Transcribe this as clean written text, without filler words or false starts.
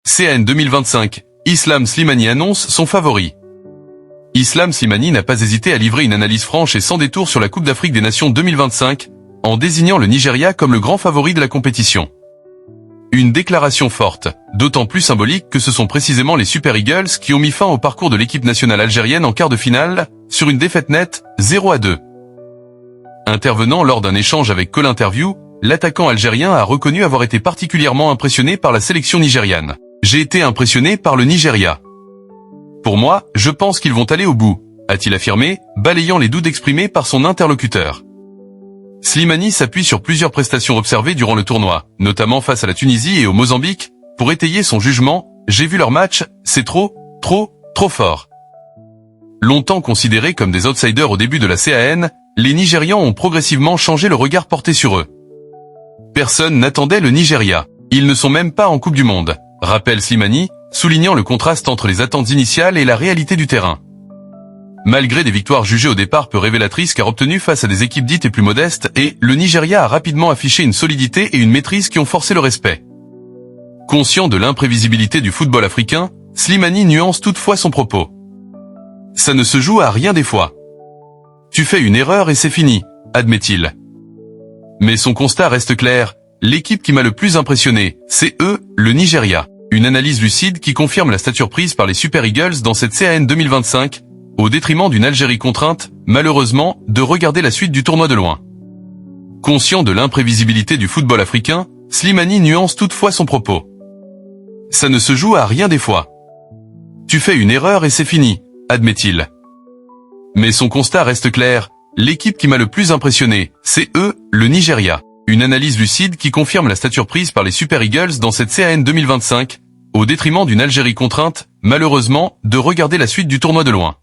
CAN 2025, Islam Slimani annonce son favori. Islam Slimani n'a pas hésité à livrer une analyse franche et sans détour sur la Coupe d'Afrique des Nations 2025, en désignant le Nigeria comme le grand favori de la compétition. Une déclaration forte, d'autant plus symbolique que ce sont précisément les Super Eagles qui ont mis fin au parcours de l'équipe nationale algérienne en quart de finale, sur une défaite nette, 0-2. Intervenant lors d'un échange avec Call Interview, l'attaquant algérien a reconnu avoir été particulièrement impressionné par la sélection nigériane. J'ai été impressionné par le Nigeria. Pour moi, je pense qu'ils vont aller au bout, a-t-il affirmé, balayant les doutes exprimés par son interlocuteur. Slimani s'appuie sur plusieurs prestations observées durant le tournoi, notamment face à la Tunisie et au Mozambique, pour étayer son jugement « J'ai vu leur match, c'est trop fort ». Longtemps considérés comme des outsiders au début de la CAN, les Nigérians ont progressivement changé le regard porté sur eux. Personne n'attendait le Nigeria. Ils ne sont même pas en Coupe du Monde, rappelle Slimani, soulignant le contraste entre les attentes initiales et la réalité du terrain. Malgré des victoires jugées au départ peu révélatrices car obtenues face à des équipes dites et plus modestes, le Nigeria a rapidement affiché une solidité et une maîtrise qui ont forcé le respect. Conscient de l'imprévisibilité du football africain, Slimani nuance toutefois son propos. Ça ne se joue à rien des fois. Tu fais une erreur et c'est fini, admet-il. Mais son constat reste clair, l'équipe qui m'a le plus impressionné, c'est le Nigeria. Une analyse lucide qui confirme la stature prise par les Super Eagles dans cette CAN 2025, au détriment d'une Algérie contrainte, malheureusement, de regarder la suite du tournoi de loin. Conscient de l'imprévisibilité du football africain, Slimani nuance toutefois son propos. Ça ne se joue à rien des fois. Tu fais une erreur et c'est fini, admet-il. Mais son constat reste clair, l'équipe qui m'a le plus impressionné, c'est le Nigeria. Une analyse lucide qui confirme la stature prise par les Super Eagles dans cette CAN 2025, au détriment d'une Algérie contrainte, malheureusement, de regarder la suite du tournoi de loin.